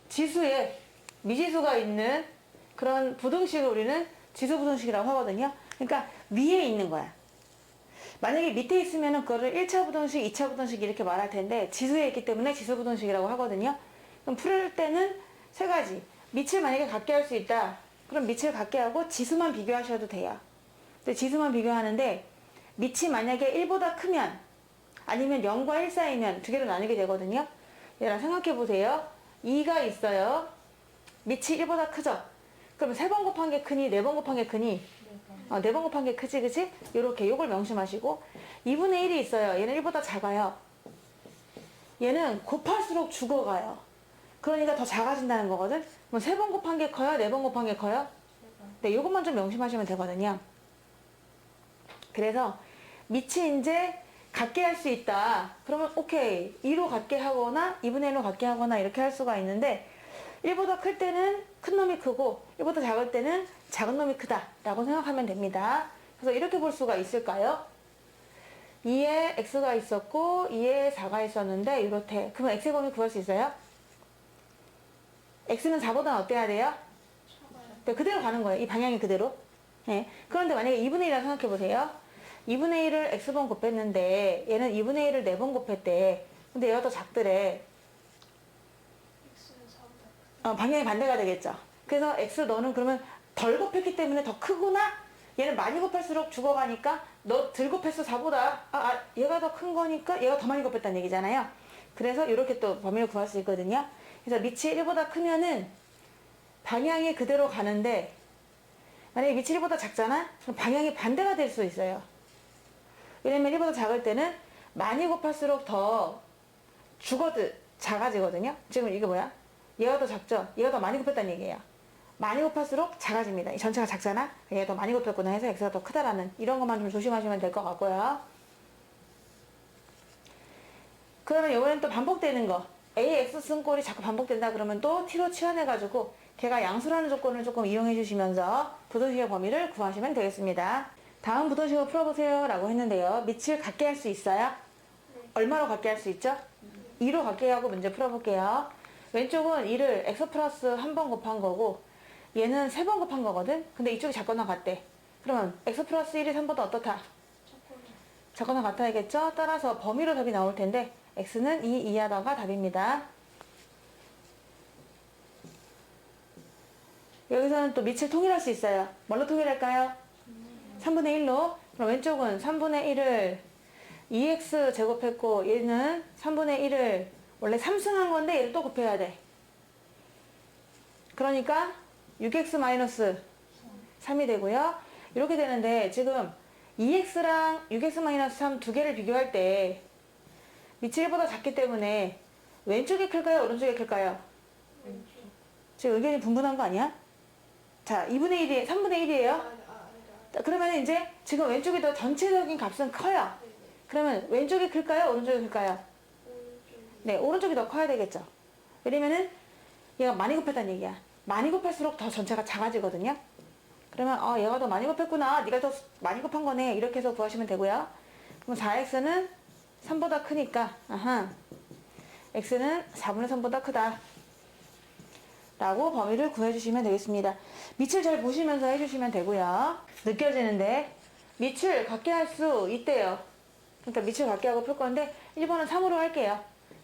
지수에 미지수가 있는 그런 부등식을 우리는 지수 부등식이라고 하거든요. 그러니까 위에 있는 거야. 만약에 밑에 있으면은 그거를 1차 부등식, 2차 부등식 이렇게 말할 텐데 지수에 있기 때문에 지수 부등식이라고 하거든요. 그럼 풀 때는 세 가지. 밑을 만약에 같게 할 수 있다. 그럼 밑을 같게 하고 지수만 비교하셔도 돼요. 근데 지수만 비교하는데 밑이 만약에 1보다 크면 아니면 0과 1 사이면 두 개로 나누게 되거든요. 얘랑 생각해 보세요. 2가 있어요. 밑이 1보다 크죠? 그럼 3번 곱한 게 크니 4번 곱한 게 크니 4번 곱한 게 크지 그치? 요렇게 요걸 명심하시고 2분의 1이 있어요. 얘는 1보다 작아요. 얘는 곱할수록 죽어가요. 그러니까 더 작아진다는 거거든. 그럼 3번 곱한 게 커요? 4번 곱한 게 커요? 네, 요것만 좀 명심하시면 되거든요. 그래서 밑이 이제 같게 할 수 있다. 그러면 오케이. 2로 같게 하거나 2분의 1로 같게 하거나 이렇게 할 수가 있는데 1보다 클 때는 큰 놈이 크고 1보다 작을 때는 작은 놈이 크다 라고 생각하면 됩니다. 그래서 이렇게 볼 수가 있을까요? 2에 x가 있었고 2에 4가 있었는데 이렇대. 그러면 x의 범위 구할 수 있어요? x는 4보다 어때야 돼요? 네, 그대로 가는 거예요. 이 방향이 그대로. 네. 그런데 만약에 2분의 1이라 생각해 보세요. 2분의 1을 x번 곱했는데 얘는 2분의 1을 4번 곱했대. 근데 얘가 더 작더래. 방향이 반대가 되겠죠. 그래서 x 너는 그러면 덜 곱했기 때문에 더 크구나? 얘는 많이 곱할수록 죽어가니까 너 덜 곱했어 4보다. 얘가 더 큰 거니까 얘가 더 많이 곱했다는 얘기잖아요. 그래서 이렇게 또 범위를 구할 수 있거든요. 그래서 밑이 1보다 크면은 방향이 그대로 가는데 만약에 밑이 1보다 작잖아? 그럼 방향이 반대가 될 수 있어요. 왜냐면 1보다 작을 때는 많이 곱할수록 더 작아지거든요. 지금 이게 뭐야? 얘가 더 작죠? 얘가 더 많이 곱했다는 얘기예요. 많이 곱할수록 작아집니다. 이 전체가 작잖아? 얘가 더 많이 곱했구나 해서 x가 더 크다라는 이런 것만 좀 조심하시면 될 것 같고요. 그러면 이번엔 또 반복되는 거. ax 쓴 꼴이 자꾸 반복된다 그러면 또 t로 치환해가지고 걔가 양수라는 조건을 조금 이용해 주시면서 부등식의 범위를 구하시면 되겠습니다. 다음 부등식을 풀어보세요 라고 했는데요. 밑을 같게 할 수 있어요? 얼마로 같게 할 수 있죠? 2로 같게 하고 문제 풀어볼게요. 왼쪽은 2를 x 플러스 한 번 곱한 거고 얘는 3번 곱한 거거든? 근데 이쪽이 작거나 같대. 그러면 x 플러스 1이 3보다 어떻다? 작거나 같아야겠죠? 따라서 범위로 답이 나올 텐데 x는 2 이하다가 답입니다. 여기서는 또 밑을 통일할 수 있어요. 뭘로 통일할까요? 3분의 1로. 그럼 왼쪽은 3분의 1을 2x 제곱했고 얘는 3분의 1을 원래 3승한 건데 얘를 또 곱해야 돼. 그러니까 6x 마이너스 3이 되고요. 이렇게 되는데 지금 2x랑 6x 마이너스 3 두 개를 비교할 때 밑이 1보다 작기 때문에 왼쪽이 클까요? 오른쪽이 클까요? 왼쪽. 지금 의견이 분분한 거 아니야? 자, 2분의 1이 3분의 1이에요. 그러면 이제 지금 왼쪽이 더 전체적인 값은 커요. 그러면 왼쪽이 클까요? 오른쪽이 클까요? 네, 오른쪽이 더 커야 되겠죠. 왜냐면은 얘가 많이 곱했다는 얘기야. 많이 곱할수록 더 전체가 작아지거든요. 그러면 얘가 더 많이 곱했구나. 네가 더 많이 곱한 거네. 이렇게 해서 구하시면 되고요. 그럼 4x는 3보다 크니까 x는 4분의 3보다 크다. 라고 범위를 구해주시면 되겠습니다. 밑을 잘 보시면서 해주시면 되고요. 느껴지는데 밑을 같게 할 수 있대요. 그러니까 밑을 같게 하고 풀 건데 1번은 3으로 할게요.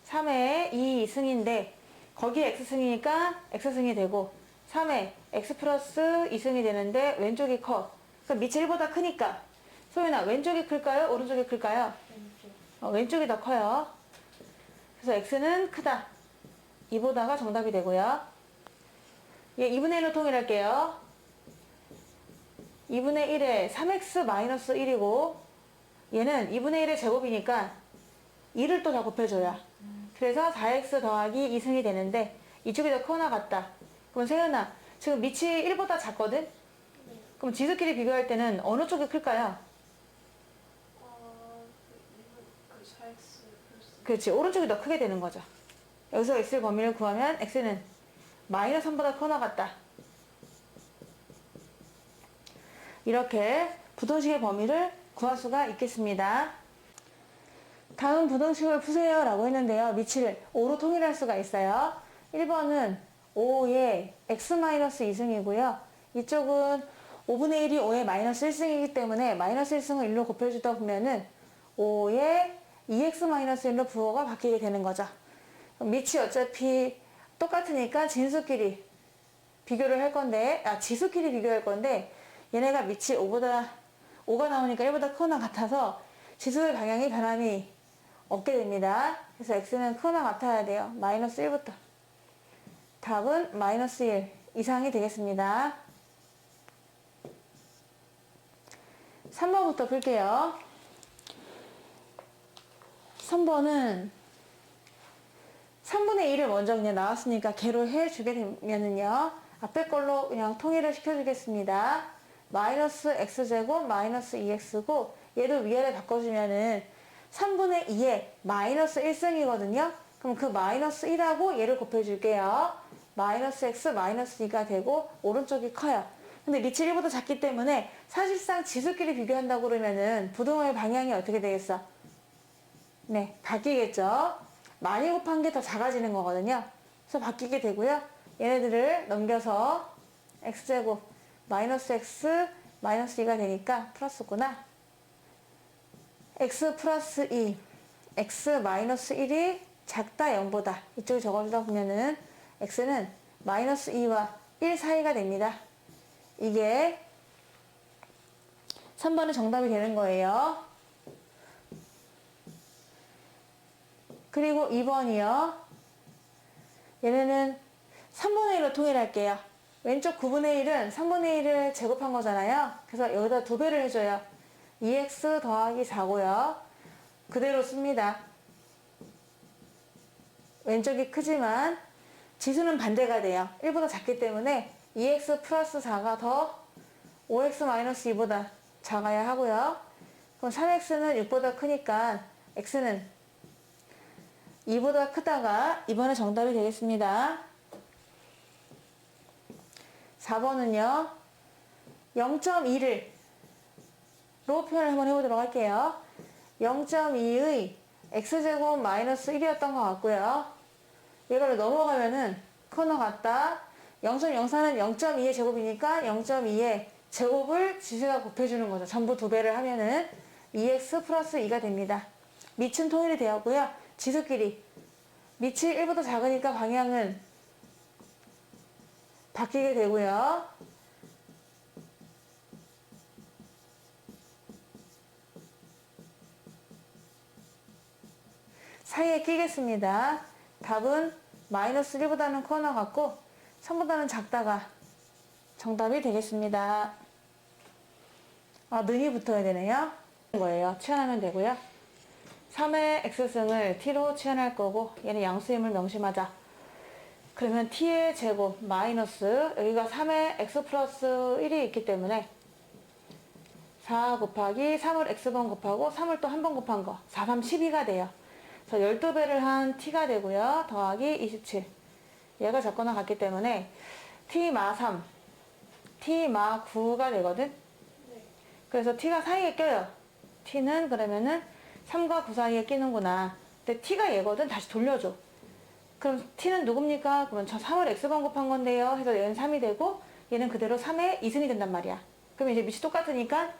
3에 2승인데 거기에 x승이니까 x승이 되고 3에 x 플러스 2승이 되는데 왼쪽이 커. 그럼 밑이 1보다 크니까 소연아 왼쪽이 클까요? 오른쪽이 클까요? 왼쪽이 더 커요. 그래서 x는 크다. 2보다가 정답이 되고요. 얘 2분의 1로 통일할게요. 2분의 1에 3x 마이너스 1이고 얘는 2분의 1의 제곱이니까 2를 또 다 곱해줘야. 그래서 4x 더하기 2승이 되는데 이쪽이 더 크거나 같다. 그럼 세연아 지금 밑이 1보다 작거든? 그럼 지수끼리 비교할 때는 어느 쪽이 클까요? 그렇지, 오른쪽이 더 크게 되는 거죠. 여기서 x의 범위를 구하면 x는 마이너스 3보다 커나 같다. 이렇게 부등식의 범위를 구할 수가 있겠습니다. 다음 부등식을 푸세요 라고 했는데요. 밑을 5로 통일할 수가 있어요. 1번은 5의 x-2승이고요. 이쪽은 5분의 1이 5의 마이너스 1승이기 때문에 마이너스 1승을 1로 곱해주다 보면은 5의 2x-1로 부호가 바뀌게 되는 거죠. 밑이 어차피 똑같으니까 진수끼리 비교를 할 건데, 지수끼리 비교할 건데, 얘네가 밑이 5가 나오니까 1보다 크거나 같아서 지수의 방향이 변함이 없게 됩니다. 그래서 x는 크거나 같아야 돼요. 마이너스 1부터. 답은 마이너스 1 이상이 되겠습니다. 3번부터 풀게요. 3번은 3분의 1을 먼저 그냥 나왔으니까 개로 해주게 되면은요. 앞에 걸로 그냥 통일을 시켜주겠습니다. 마이너스 x제곱 마이너스 2x고 얘를 위아래 바꿔주면은 3분의 2에 마이너스 1승이거든요. 그럼 그 마이너스 1하고 얘를 곱해줄게요. 마이너스 x 마이너스 2가 되고 오른쪽이 커요. 근데 리치 1보다 작기 때문에 사실상 지수끼리 비교한다고 그러면은 부등호의 방향이 어떻게 되겠어? 네, 바뀌겠죠. 많이 곱한 게 더 작아지는 거거든요. 그래서 바뀌게 되고요. 얘네들을 넘겨서 x제곱 마이너스 x 마이너스 2가 되니까 플러스구나. x 플러스 2 x 마이너스 1이 작다 0보다 이쪽에 적어주다 보면은 x는 마이너스 2와 1 사이가 됩니다. 이게 3번의 정답이 되는 거예요. 그리고 2번이요. 얘네는 3분의 1로 통일할게요. 왼쪽 9분의 1은 3분의 1을 제곱한 거잖아요. 그래서 여기다 2배를 해줘요. 2x 더하기 4고요. 그대로 씁니다. 왼쪽이 크지만 지수는 반대가 돼요. 1보다 작기 때문에 2x 플러스 4가 더 5x 마이너스 2보다 작아야 하고요. 그럼 3x는 6보다 크니까 x는 2보다 크다가 이번에 정답이 되겠습니다. 4번은요. 0.2를 로 표현을 한번 해보도록 할게요. 0.2의 x제곱 마이너스 1이었던 것 같고요. 얘를 넘어가면은 커너 같다. 0.04는 0.2의 제곱이니까 0.2의 제곱을 지수가 곱해주는 거죠. 전부 2배를 하면은 2x 플러스 2가 됩니다. 밑은 통일이 되었고요. 지수끼리 밑이 1보다 작으니까 방향은 바뀌게 되고요. 사이에 끼겠습니다. 답은 마이너스 1보다는 커너 같고 3보다는 작다가 정답이 되겠습니다. 는이 붙어야 되네요. 거예요. 치환하면 되고요. 3의 x승을 t로 치환할 거고 얘는 양수임을 명심하자. 그러면 t의 제곱 마이너스 여기가 3의 x 플러스 1이 있기 때문에 4 곱하기 3을 x번 곱하고 3을 또 한 번 곱한 거 4, 3, 12가 돼요. 그래서 12배를 한 t가 되고요. 더하기 27 얘가 작거나 같기 때문에 t 마 3 t 마 9가 되거든. 그래서 t가 사이에 껴요. t는 그러면은 3과 9 사이에 끼는구나. 근데 t가 얘거든. 다시 돌려줘. 그럼 t는 누굽니까? 그러면 저 3을 x번 곱한 건데요. 해서 얘는 3이 되고 얘는 그대로 3의 2승이 된단 말이야. 그럼 이제 밑이 똑같으니까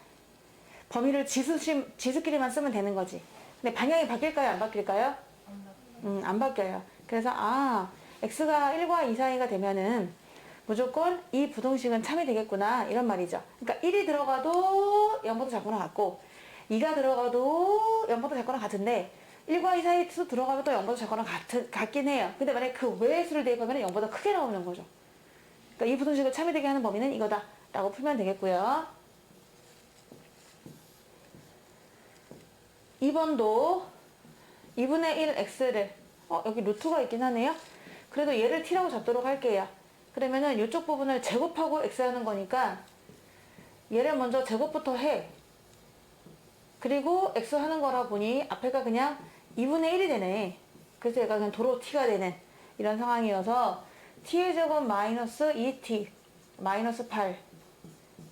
범위를 지수끼리만 쓰면 되는 거지. 근데 방향이 바뀔까요? 안 바뀔까요? 안 바뀌어요. 그래서 x가 1과 2 사이가 되면은 무조건 이 부등식은 참이 되겠구나 이런 말이죠. 그러니까 1이 들어가도 0보다 작거나 같고 2가 들어가도 0보다 작거나 같은데 1과 2 사이에 들어가면 또 0보다 작거나 같긴 해요. 근데 만약에 그 외의 수를 대입하면 0보다 크게 나오는 거죠. 그러니까 이 부등식을 참이 되게 하는 범위는 이거다 라고 풀면 되겠고요. 2번도 2분의 1 x를 여기 루트가 있긴 하네요. 그래도 얘를 t라고 잡도록 할게요. 그러면은 이쪽 부분을 제곱하고 x 하는 거니까 얘를 먼저 제곱부터 해. 그리고 x 하는 거라 보니 앞에가 그냥 2분의 1이 되네. 그래서 얘가 그냥 도로 t가 되는 이런 상황이어서 t의 제곱 마이너스 2t 마이너스 8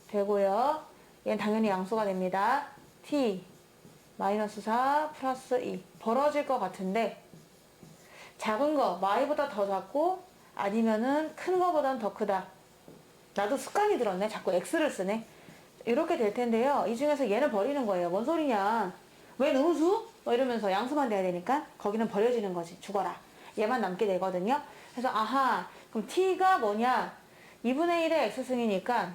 되고요. 얘는 당연히 양수가 됩니다. t 마이너스 4 플러스 2 벌어질 것 같은데 작은 거 y보다 더 작고 아니면은 큰 거보단 더 크다. 나도 습관이 들었네. 자꾸 x를 쓰네. 이렇게 될 텐데요. 이 중에서 얘는 버리는 거예요. 뭔 소리냐. 왜 음수? 뭐 이러면서 양수만 돼야 되니까 거기는 버려지는 거지. 죽어라. 얘만 남게 되거든요. 그래서 아하, 그럼 t가 뭐냐? 2분의 1의 x승이니까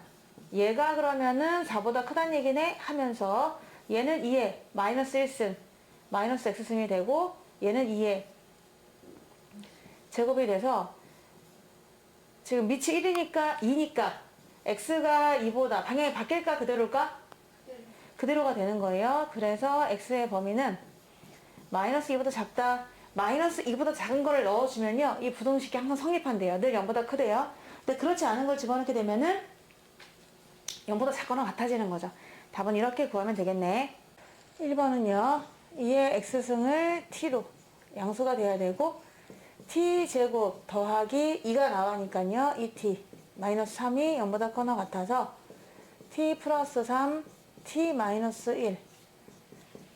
얘가 그러면은 4보다 크다는 얘기네 하면서 얘는 2의 마이너스 1승, 마이너스 x승이 되고 얘는 2의 제곱이 돼서 지금 밑이 1이니까 2니까 x가 2보다 방향이 바뀔까 그대로일까? 그대로가 되는 거예요. 그래서 x의 범위는 마이너스 2보다 작다. 마이너스 2보다 작은 거를 넣어주면요. 이 부등식이 항상 성립한대요. 늘 0보다 크대요. 근데 그렇지 않은 걸 집어넣게 되면은 0보다 작거나 같아지는 거죠. 답은 이렇게 구하면 되겠네. 1번은요. 2의 x승을 t로 양수가 돼야 되고 t제곱 더하기 2가 나가니까요. 2t 마이너스 3이 0보다 커나 같아서 t 플러스 3 t 마이너스 1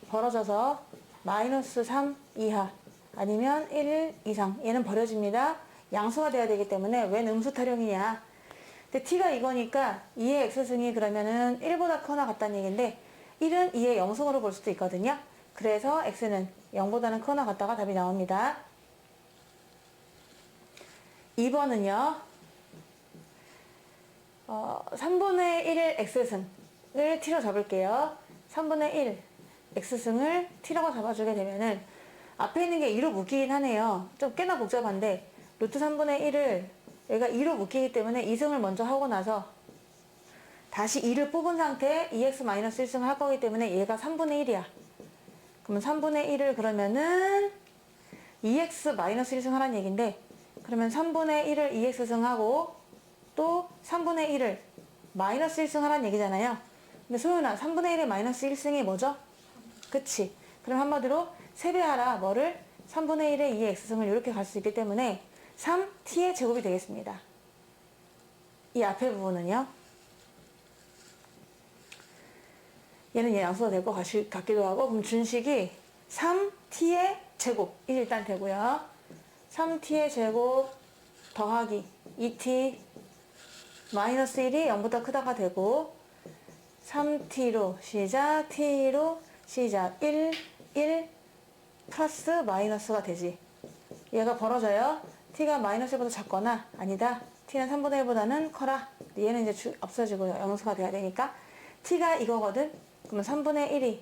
벌어져서 마이너스 3 이하 아니면 1 이상 얘는 버려집니다. 양수가 돼야 되기 때문에 웬 음수 타령이냐. 근데 t가 이거니까 2의 x승이 그러면은 1보다 커나 같다는 얘기인데 1은 2의 영승으로 볼 수도 있거든요. 그래서 x는 0보다는 커나 같다가 답이 나옵니다. 2번은요. 3분의 1의 x승을 t로 잡을게요. 3분의 1 x승을 t라고 잡아주게 되면은 앞에 있는 게 2로 묶이긴 하네요. 좀 꽤나 복잡한데 루트 3분의 1을 얘가 2로 묶이기 때문에 2승을 먼저 하고 나서 다시 2를 뽑은 상태에 2x-1승을 할 거기 때문에 얘가 3분의 1이야. 그러면 3분의 1을 그러면은 2x-1승 하라는 얘기인데 그러면 3분의 1을 2x승하고 또 3분의 1을 마이너스 1승 하라는 얘기잖아요. 근데 소연아 3분의 1의 마이너스 1승이 뭐죠? 그치. 그럼 한마디로 세배하라 뭐를? 3분의 1의 2의 x승을 이렇게 갈 수 있기 때문에 3t의 제곱이 되겠습니다. 이 앞에 부분은요. 얘는 얘 양수가 될 것 같기도 하고 그럼 준식이 3t의 제곱이 일단 되고요. 3t의 제곱 더하기 2t 마이너스 1이 0보다 크다가 되고 3t로 시작 t로 시작 1 플러스 마이너스가 되지. 얘가 벌어져요. t가 마이너스 1보다 작거나 아니다. t는 3분의 1보다는 커라. 얘는 이제 없어지고 영수가 돼야 되니까 t가 이거거든. 그러면 3분의 1이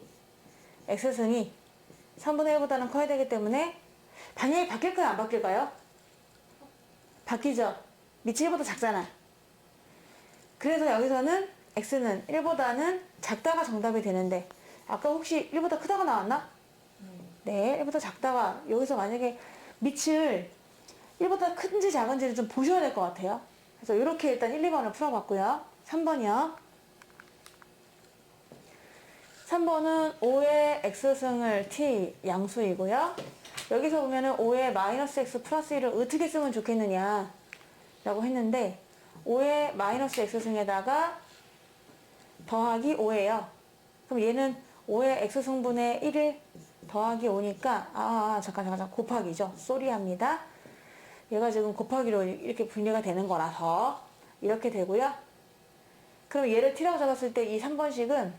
x승이 3분의 1보다는 커야 되기 때문에 방향이 바뀔까요? 안 바뀔까요? 바뀌죠. 밑이 1보다 작잖아. 그래서 여기서는 x는 1보다는 작다가 정답이 되는데 아까 혹시 1보다 크다가 나왔나? 네, 1보다 작다가 여기서 만약에 밑을 1보다 큰지 작은지를 좀 보셔야 될 것 같아요. 그래서 이렇게 일단 1, 2번을 풀어봤고요. 3번이요. 3번은 5의 x승을 t 양수이고요. 여기서 보면은 5의 마이너스 x 플러스 1을 어떻게 쓰면 좋겠느냐 라고 했는데 5의 마이너스 x승에다가 더하기 5예요. 그럼 얘는 5의 x승분의 1을 더하기 5니까 잠깐 곱하기죠. 쏘리합니다. 얘가 지금 곱하기로 이렇게 분리가 되는 거라서 이렇게 되고요. 그럼 얘를 t라고 잡았을 때 이 3번식은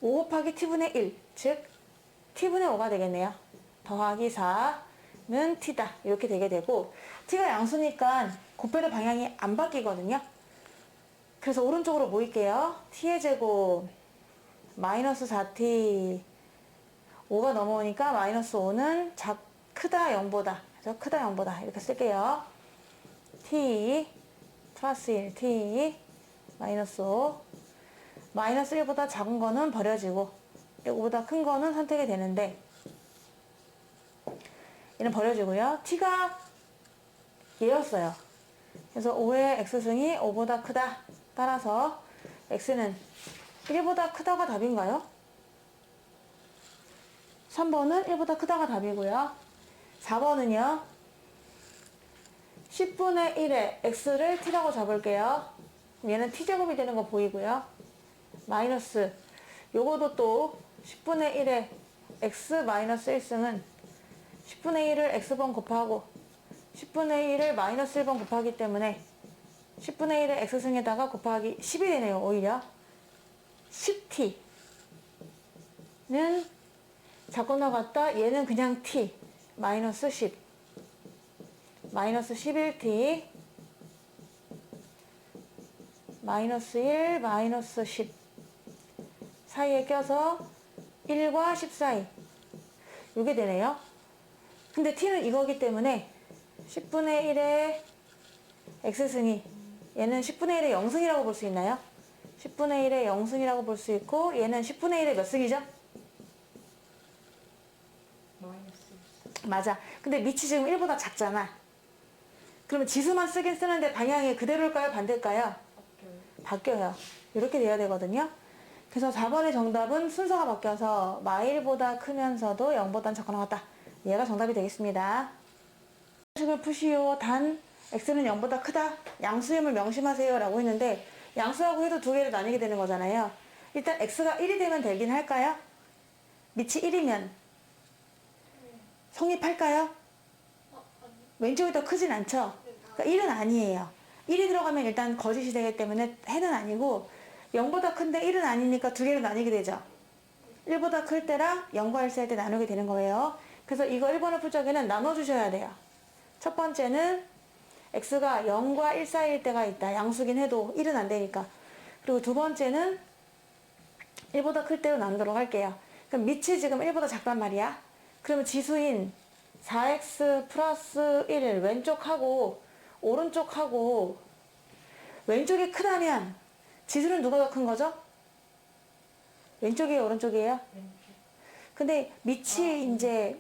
5 곱하기 t분의 1, 즉 t분의 5가 되겠네요. 더하기 4는 t다. 이렇게 되게 되고 t가 양수니까 곱해도 방향이 안 바뀌거든요. 그래서 오른쪽으로 모일게요. t의 제곱 마이너스 4t 5가 넘어오니까 마이너스 5는 크다 0보다 그래서 크다 0보다 이렇게 쓸게요. t 플러스 1 t 마이너스 5 마이너스 1보다 작은 거는 버려지고 1보다 큰 거는 선택이 되는데 얘는 버려지고요. t가 얘였어요. 그래서 5의 x승이 5보다 크다. 따라서 x는 1보다 크다가 답인가요? 3번은 1보다 크다가 답이고요. 4번은요. 10분의 1의 x를 t라고 잡을게요. 얘는 t제곱이 되는 거 보이고요. 마이너스 요거도 또 10분의 1의 x 마이너스 1승은 10분의 1을 x번 곱하고 10분의 1을 마이너스 1번 곱하기 때문에 10분의 1의 x승에다가 곱하기 10이 되네요. 오히려 10t는 자꾸 나갔다. 얘는 그냥 t 마이너스 10 마이너스 11t 마이너스 1 마이너스 10 사이에 껴서 1과 10 사이 이게 되네요. 근데 t는 이거기 때문에 10분의 1의 x승이 얘는 10분의 1의 0승이라고 볼 수 있나요? 10분의 1의 0승이라고 볼 수 있고 얘는 10분의 1의 몇 승이죠? 마이너스. 맞아. 근데 밑이 지금 1보다 작잖아. 그러면 지수만 쓰긴 쓰는데 방향이 그대로일까요? 반대일까요? 바뀌어요. 이렇게 돼야 되거든요. 그래서 4번의 정답은 순서가 바뀌어서 마일보다 크면서도 0보다는 작거나 같다. 얘가 정답이 되겠습니다. 식을 푸시오. 단 x는 0보다 크다. 양수임을 명심하세요 라고 했는데 양수라고 해도 두 개로 나뉘게 되는 거잖아요. 일단 x가 1이 되면 되긴 할까요? 밑이 1이면 성립할까요? 왼쪽이 더 크진 않죠? 그러니까 1은 아니에요. 1이 들어가면 일단 거짓이 되기 때문에 해는 아니고 0보다 큰데 1은 아니니까 두 개로 나뉘게 되죠. 1보다 클 때랑 0과 1 사이 때 나누게 되는 거예요. 그래서 이거 1번을 풀 적에는 나눠주셔야 돼요. 첫 번째는 x가 0과 1 사이일 때가 있다. 양수긴 해도 1은 안 되니까. 그리고 두 번째는 1보다 클 때로 나누도록 할게요. 그럼 밑이 지금 1보다 작단 말이야. 그러면 지수인 4x 플러스 1 왼쪽하고 오른쪽하고 왼쪽이 크다면 지수는 누가 더 큰 거죠? 왼쪽이에요, 오른쪽이에요? 근데 밑이 이제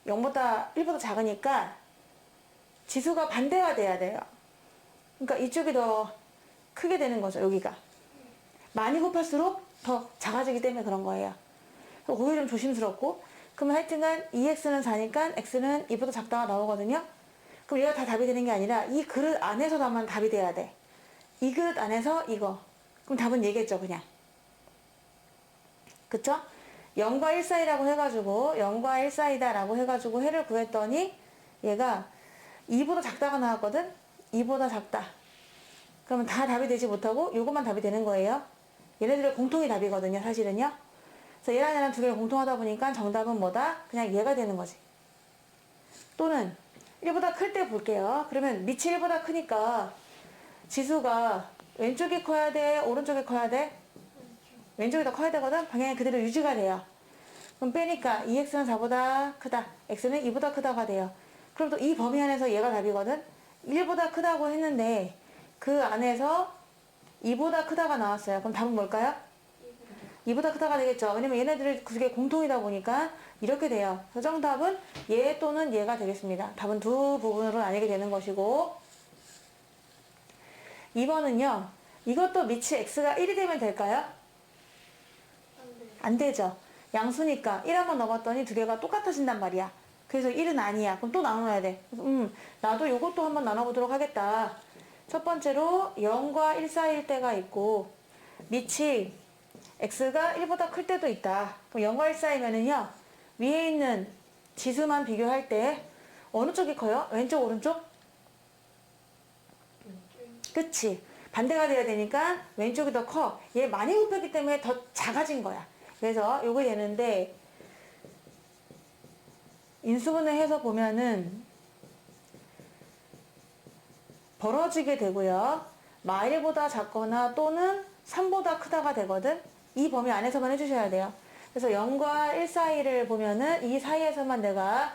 0보다 1보다 작으니까 지수가 반대가 돼야 돼요. 그러니까 이쪽이 더 크게 되는 거죠, 여기가. 많이 곱할수록 더 작아지기 때문에 그런 거예요. 그게 좀 조심스럽고. 그러면 하여튼간 2x는 4니까 x는 2보다 작다가 나오거든요. 그럼 얘가 다 답이 되는 게 아니라 이 그릇 안에서다만 답이 돼야 돼. 이 그릇 안에서 이거. 그럼 답은 얘겠죠, 그냥. 그쵸? 0과 1 사이라고 해가지고 0과 1 사이다 라고 해가지고 해를 구했더니 얘가 2보다 작다가 나왔거든? 2보다 작다. 그러면 다 답이 되지 못하고 요것만 답이 되는 거예요. 얘네들의 공통이 답이거든요, 사실은요. 그래서 얘랑 얘랑 두 개가 공통하다 보니까 정답은 뭐다? 그냥 얘가 되는 거지. 또는 1보다 클 때 볼게요. 그러면 밑이 1보다 크니까 지수가 왼쪽이 커야 돼? 오른쪽이 커야 돼? 왼쪽이 더 커야 되거든? 방향이 그대로 유지가 돼요. 그럼 빼니까 2x는 4보다 크다. x는 2보다 크다가 돼요. 그럼 또 이 범위 안에서 얘가 답이거든? 1보다 크다고 했는데 그 안에서 2보다 크다가 나왔어요. 그럼 답은 뭘까요? 2보다 크다가 되겠죠. 왜냐면 얘네들이 그게 공통이다 보니까 이렇게 돼요. 그래서 정답은 얘 또는 얘가 되겠습니다. 답은 두 부분으로 나뉘게 되는 것이고 2번은요. 이것도 밑이 x가 1이 되면 될까요? 안 되죠. 양수니까 1 한번 넣어봤더니 두 개가 똑같아진단 말이야. 그래서 1은 아니야. 그럼 또 나눠야 돼. 그래서 나도 요것도 한번 나눠보도록 하겠다. 첫 번째로 0과 1 사이일 때가 있고 밑이 x가 1보다 클 때도 있다. 그럼 0과 1 사이면은요. 위에 있는 지수만 비교할 때 어느 쪽이 커요? 왼쪽, 오른쪽? 그치? 반대가 돼야 되니까 왼쪽이 더 커. 얘 많이 곱했기 때문에 더 작아진 거야. 그래서 요거 되는데 인수분해 해서 보면은 벌어지게 되고요. 마일보다 작거나 또는 3보다 크다가 되거든. 이 범위 안에서만 해주셔야 돼요. 그래서 0과 1 사이를 보면은 이 사이에서만 내가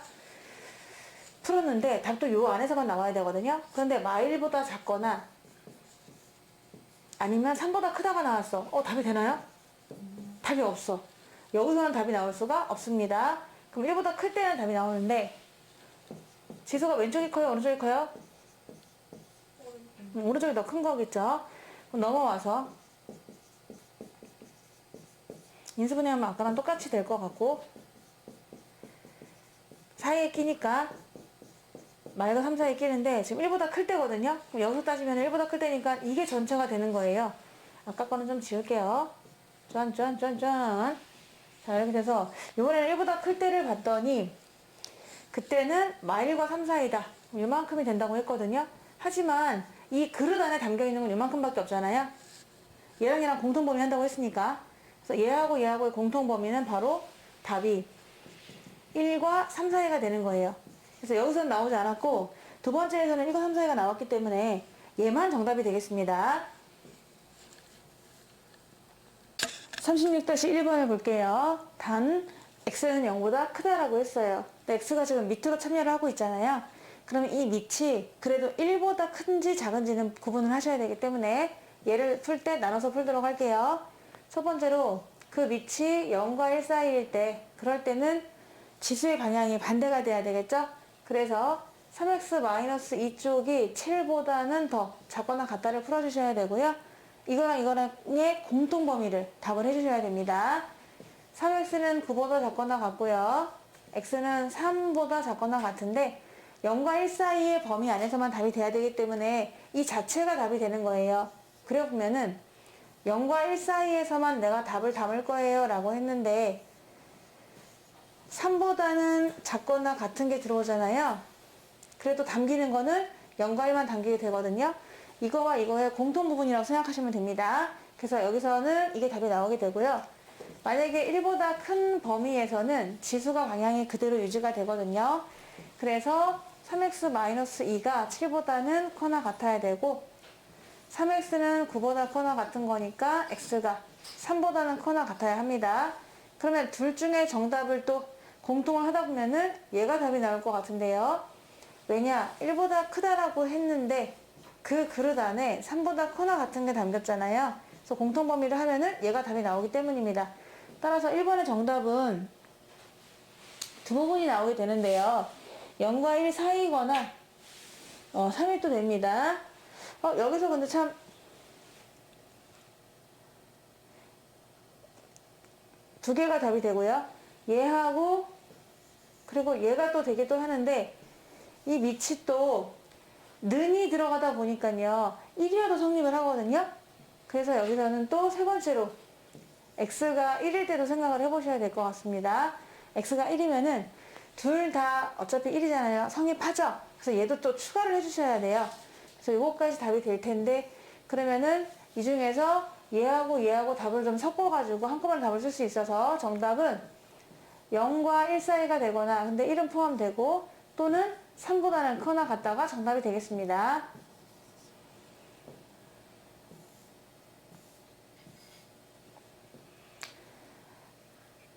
풀었는데 답도 요 안에서만 나와야 되거든요. 그런데 마일보다 작거나 아니면 3보다 크다가 나왔어. 답이 되나요? 답이 없어. 여기서는 답이 나올 수가 없습니다. 그럼 1보다 클 때는 답이 나오는데 지수가 왼쪽이 커요? 오른쪽이 커요? 오른쪽이 더 큰 거겠죠? 그럼 넘어와서 인수분해하면 아까랑 똑같이 될 것 같고 사이에 끼니까 마이가 3 사이에 끼는데 지금 1보다 클 때거든요. 그럼 여기서 따지면 1보다 클 때니까 이게 전체가 되는 거예요. 아까 거는 좀 지울게요. 짠짠짠짠. 자, 이렇게 돼서 이번에는 1보다 클 때를 봤더니 그때는 마일과 3 사이다. 이만큼이 된다고 했거든요. 하지만 이 그릇 안에 담겨있는 건 이만큼밖에 없잖아요. 얘랑 공통범위 한다고 했으니까. 그래서 얘하고 얘하고의 공통범위는 바로 답이 1과 3 사이가 되는 거예요. 그래서 여기서는 나오지 않았고 두 번째에서는 1과 3 사이가 나왔기 때문에 얘만 정답이 되겠습니다. 36-1번을 볼게요. 단 x는 0보다 크다라고 했어요. 근데 x가 지금 밑으로 참여를 하고 있잖아요. 그러면 이 밑이 그래도 1보다 큰지 작은지는 구분을 하셔야 되기 때문에 얘를 풀 때 나눠서 풀도록 할게요. 첫 번째로 그 밑이 0과 1 사이일 때, 그럴 때는 지수의 방향이 반대가 돼야 되겠죠? 그래서 3x-2 쪽이 7보다는 더 작거나 같다를 풀어주셔야 되고요. 이거랑 이거랑의 공통범위를 답을 해주셔야 됩니다. 3x는 9보다 작거나 같고요. x는 3보다 작거나 같은데 0과 1 사이의 범위 안에서만 답이 돼야 되기 때문에 이 자체가 답이 되는 거예요. 그래 보면은 0과 1 사이에서만 내가 답을 담을 거예요 라고 했는데 3보다는 작거나 같은 게 들어오잖아요. 그래도 담기는 거는 0과 1만 담기게 되거든요. 이거와 이거의 공통 부분이라고 생각하시면 됩니다. 그래서 여기서는 이게 답이 나오게 되고요. 만약에 1보다 큰 범위에서는 지수가 방향이 그대로 유지가 되거든요. 그래서 3x-2가 7보다는 커나 같아야 되고 3x는 9보다 커나 같은 거니까 x가 3보다는 커나 같아야 합니다. 그러면 둘 중에 정답을 또 공통을 하다 보면은 얘가 답이 나올 것 같은데요. 왜냐? 1보다 크다라고 했는데 그 그릇 안에 3보다 커나 같은 게 담겼잖아요. 그래서 공통범위를 하면은 얘가 답이 나오기 때문입니다. 따라서 1번의 정답은 두 부분이 나오게 되는데요. 0과 1 사이거나 3이 또 됩니다. 여기서 근데 참 두 개가 답이 되고요. 얘하고 그리고 얘가 또 되기도 하는데 이 밑이 또 는이 들어가다 보니까요. 1이어도 성립을 하거든요. 그래서 여기서는 또 세 번째로 x가 1일 때도 생각을 해보셔야 될 것 같습니다. x가 1이면은 둘 다 어차피 1이잖아요. 성립하죠? 그래서 얘도 또 추가를 해주셔야 돼요. 그래서 이거까지 답이 될 텐데 그러면은 이 중에서 얘하고 얘하고 답을 좀 섞어가지고 한꺼번에 답을 쓸 수 있어서 정답은 0과 1 사이가 되거나 근데 1은 포함되고 또는 3보다는 커나 같다가 정답이 되겠습니다.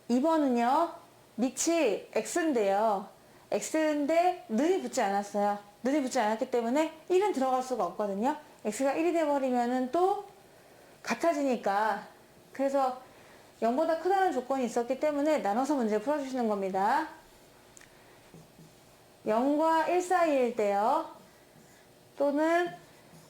2번은요. 밑이 x인데요. x인데 는이 붙지 않았어요. 는이 붙지 않았기 때문에 1은 들어갈 수가 없거든요. x가 1이 돼버리면은 또 같아지니까 그래서 0보다 크다는 조건이 있었기 때문에 나눠서 문제 풀어주시는 겁니다. 0과 1 사이일 때요. 또는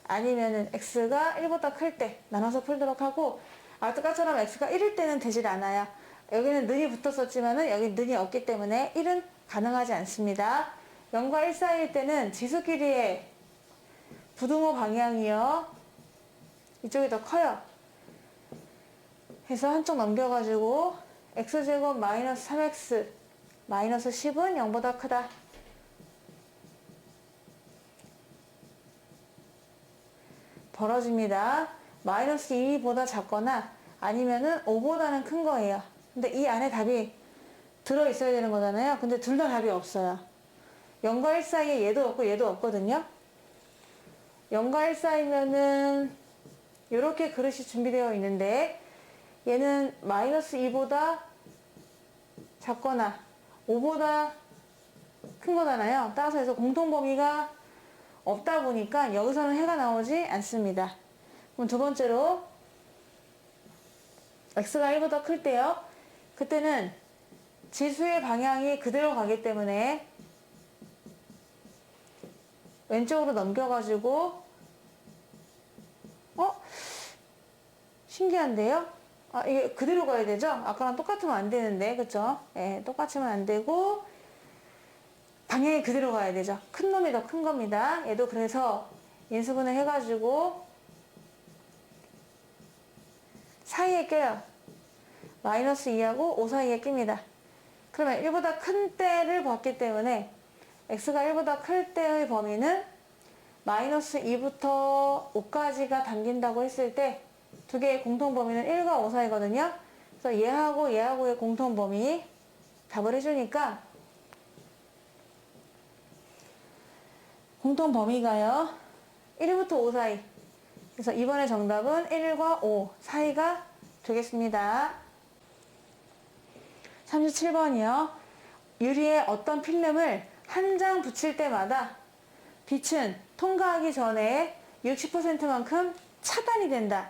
아니면은 x가 1보다 클 때 나눠서 풀도록 하고 아까처럼 x가 1일 때는 되질 않아요. 여기는 는이 붙었었지만은 여기 는이 없기 때문에 1은 가능하지 않습니다. 0과 1 사이일 때는 지수끼리의 부등호 방향이요. 이쪽이 더 커요. 해서 한쪽 넘겨가지고 x제곱 마이너스 3x 마이너스 10은 0보다 크다. 벌어집니다. 마이너스 2보다 작거나 아니면은 5보다는 큰 거예요. 근데 이 안에 답이 들어있어야 되는 거잖아요. 근데 둘 다 답이 없어요. 0과 1 사이에 얘도 없고 얘도 없거든요. 0과 1 사이면은 이렇게 그릇이 준비되어 있는데 얘는 마이너스 2보다 작거나 5보다 큰 거잖아요. 따라서 해서 공통범위가 없다 보니까 여기서는 해가 나오지 않습니다. 그럼 두 번째로 x가 1보다 클 때요. 그때는 지수의 방향이 그대로 가기 때문에 왼쪽으로 넘겨가지고 신기한데요? 이게 그대로 가야 되죠? 아까랑 똑같으면 안 되는데, 그쵸? 예, 똑같으면 안 되고, 방향이 그대로 가야 되죠. 큰 놈이 더 큰 겁니다. 얘도 그래서 인수분해 해가지고, 사이에 껴요. 마이너스 2하고 5 사이에 낍니다. 그러면 1보다 큰 때를 봤기 때문에, x가 1보다 클 때의 범위는 마이너스 2부터 5까지가 담긴다고 했을 때 두 개의 공통 범위는 1과 5 사이거든요. 그래서 얘하고 얘하고의 공통 범위 답을 해주니까 공통 범위가요 1부터 5 사이. 그래서 이번에 정답은 1과 5 사이가 되겠습니다. 37번이요. 유리에 어떤 필름을 한 장 붙일 때마다 빛은 통과하기 전에 60%만큼 차단이 된다.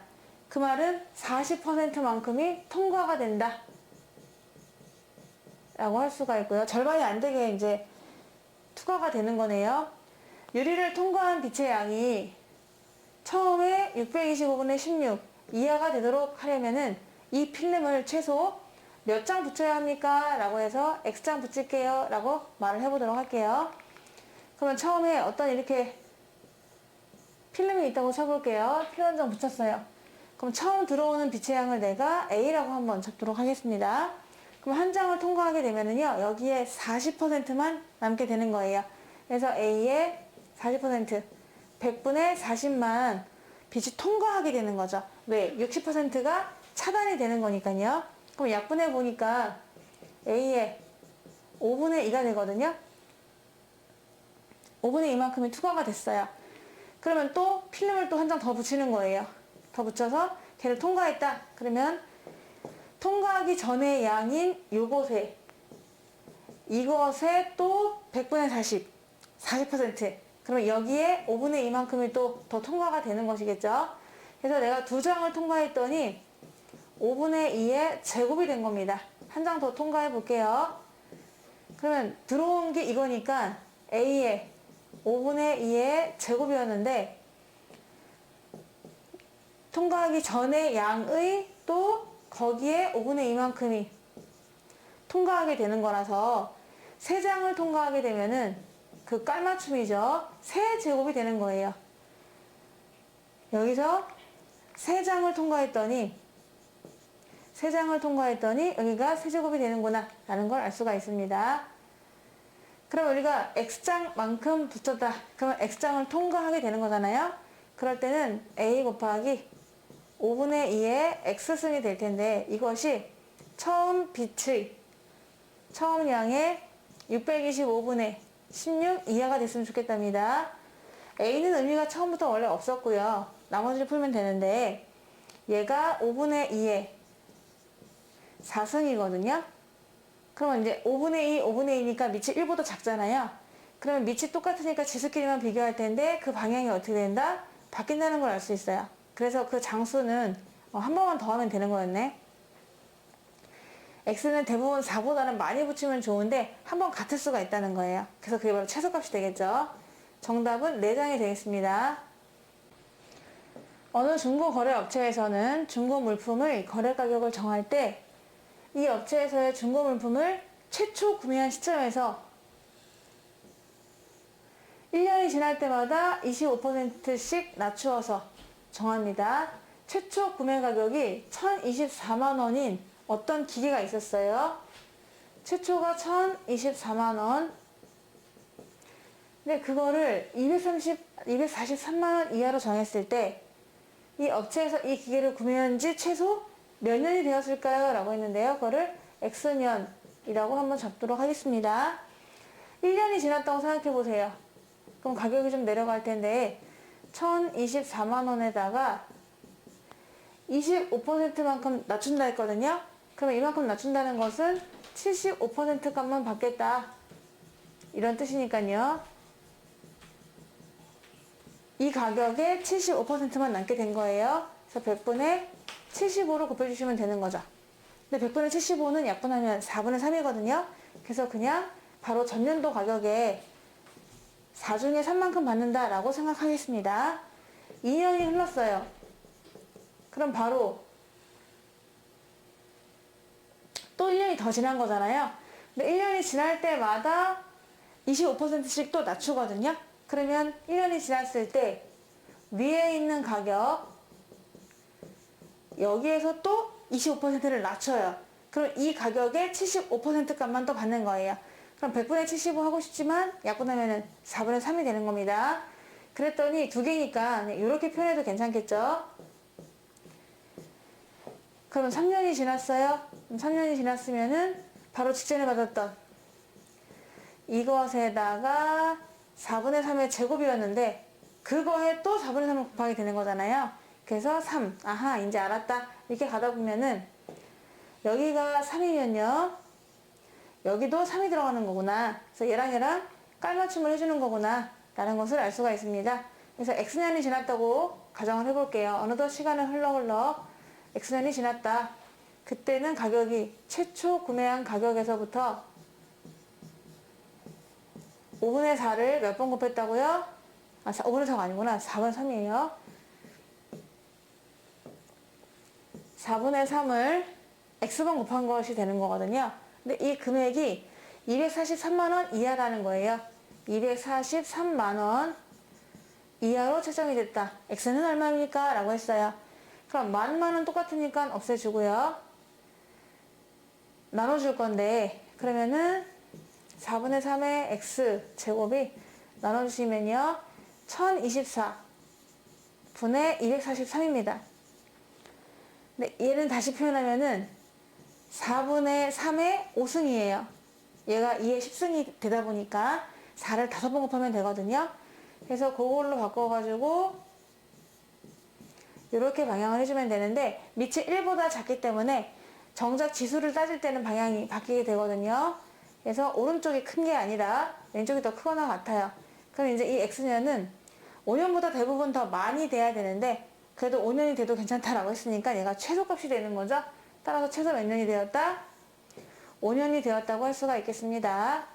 그 말은 40%만큼이 통과가 된다. 라고 할 수가 있고요. 절반이 안 되게 이제 투과가 되는 거네요. 유리를 통과한 빛의 양이 처음에 625분의 16 이하가 되도록 하려면은 이 필름을 최소 몇 장 붙여야 합니까? 라고 해서 X장 붙일게요. 라고 말을 해보도록 할게요. 그러면 처음에 어떤 이렇게 필름이 있다고 쳐볼게요. 필 한 장 붙였어요. 그럼 처음 들어오는 빛의 양을 내가 A라고 한번 잡도록 하겠습니다. 그럼 한 장을 통과하게 되면은요, 여기에 40%만 남게 되는 거예요. 그래서 A의 40%, 100분의 40만 빛이 통과하게 되는 거죠. 왜? 60%가 차단이 되는 거니까요. 그럼 약분해 보니까 A의 5분의 2가 되거든요. 5분의 2만큼이 투과가 됐어요. 그러면 또 필름을 또 한 장 더 붙이는 거예요. 더 붙여서 걔를 통과했다. 그러면 통과하기 전의 양인 이것에 또 100분의 40% 그러면 여기에 5분의 2만큼이 또 더 통과가 되는 것이겠죠. 그래서 내가 두 장을 통과했더니 5분의 2의 제곱이 된 겁니다. 한 장 더 통과해 볼게요. 그러면 들어온 게 이거니까 A의 5분의 2의 제곱이었는데 통과하기 전의 양의 또 거기에 5분의 2만큼이 통과하게 되는 거라서 세 장을 통과하게 되면은 그 깔맞춤이죠. 세 제곱이 되는 거예요. 여기서 세 장을 통과했더니 여기가 세제곱이 되는구나 라는 걸 알 수가 있습니다. 그럼 우리가 X장만큼 붙였다. 그러면 X장을 통과하게 되는 거잖아요. 그럴 때는 A 곱하기 5분의 2의 X승이 될 텐데 이것이 처음 양의 625분의 16 이하가 됐으면 좋겠답니다. A는 의미가 처음부터 원래 없었고요. 나머지를 풀면 되는데 얘가 5분의 2의 4승이거든요. 그러면 이제 5분의 2니까 밑이 1보다 작잖아요. 그러면 밑이 똑같으니까 지수끼리만 비교할 텐데 그 방향이 어떻게 된다? 바뀐다는 걸 알 수 있어요. 그래서 그 장수는 한 번만 더 하면 되는 거였네. X는 대부분 4보다는 많이 붙이면 좋은데 한 번 같을 수가 있다는 거예요. 그래서 그게 바로 최소값이 되겠죠. 정답은 4장이 되겠습니다. 어느 중고거래업체에서는 중고 물품의 거래 가격을 정할 때 이 업체에서의 중고 물품을 최초 구매한 시점에서 1년이 지날 때마다 25%씩 낮추어서 정합니다. 최초 구매 가격이 1,024만원인 어떤 기계가 있었어요. 최초가 1,024만원. 근데 그거를 243만원 이하로 정했을 때 이 업체에서 이 기계를 구매한 지 최소 몇 년이 되었을까요? 라고 했는데요. 그거를 X년이라고 한번 잡도록 하겠습니다. 1년이 지났다고 생각해 보세요. 그럼 가격이 좀 내려갈 텐데 1,024만원에다가 25%만큼 낮춘다 했거든요. 그러면 이만큼 낮춘다는 것은 75% 값만 받겠다. 이런 뜻이니까요. 이 가격에 75%만 남게 된 거예요. 그래서 100분의 75로 곱해주시면 되는 거죠. 근데 100분의 75는 약분하면 4분의 3이거든요. 그래서 그냥 바로 전년도 가격에 4중에 3만큼 받는다라고 생각하겠습니다. 2년이 흘렀어요. 그럼 바로 또 1년이 더 지난 거잖아요. 근데 1년이 지날 때마다 25%씩 또 낮추거든요. 그러면 1년이 지났을 때 위에 있는 가격 여기에서 또 25%를 낮춰요. 그럼 이 가격에 75% 값만 또 받는 거예요. 그럼 100분의 75 하고 싶지만 약분하면은 4분의 3이 되는 겁니다. 그랬더니 두 개니까 이렇게 표현해도 괜찮겠죠? 그러면 3년이 지났어요. 3년이 지났으면은 바로 직전에 받았던 이것에다가 4분의 3의 제곱이었는데 그거에 또 4분의 3을 곱하게 되는 거잖아요. 그래서 3. 아하, 이제 알았다. 이렇게 가다 보면은 여기가 3이면요. 여기도 3이 들어가는 거구나. 그래서 얘랑 깔맞춤을 해주는 거구나. 라는 것을 알 수가 있습니다. 그래서 X년이 지났다고 가정을 해볼게요. 어느덧 시간을 흘러 X년이 지났다. 그때는 가격이 최초 구매한 가격에서부터 5분의 4를 몇 번 곱했다고요? 5분의 4가 아니구나. 4분의 3이에요. 4분의 3을 X번 곱한 것이 되는 거거든요. 근데 이 금액이 243만원 이하라는 거예요. 243만원 이하로 책정이 됐다. X는 얼마입니까? 라고 했어요. 그럼 만원 똑같으니까 없애주고요. 나눠줄 건데 그러면은 4분의 3의 X 제곱이 나눠주시면요. 1024 분의 243입니다. 근데 얘는 다시 표현하면은 4분의 3의 5승이에요. 얘가 2의 10승이 되다 보니까 4를 5번 곱하면 되거든요. 그래서 그걸로 바꿔가지고 이렇게 방향을 해주면 되는데 밑이 1보다 작기 때문에 정작 지수를 따질 때는 방향이 바뀌게 되거든요. 그래서 오른쪽이 큰 게 아니라 왼쪽이 더 크거나 같아요. 그럼 이제 이 X년은 5년보다 대부분 더 많이 돼야 되는데 그래도 5년이 돼도 괜찮다라고 했으니까 얘가 최소값이 되는 거죠. 따라서 최소 몇 년이 되었다? 5년이 되었다고 할 수가 있겠습니다.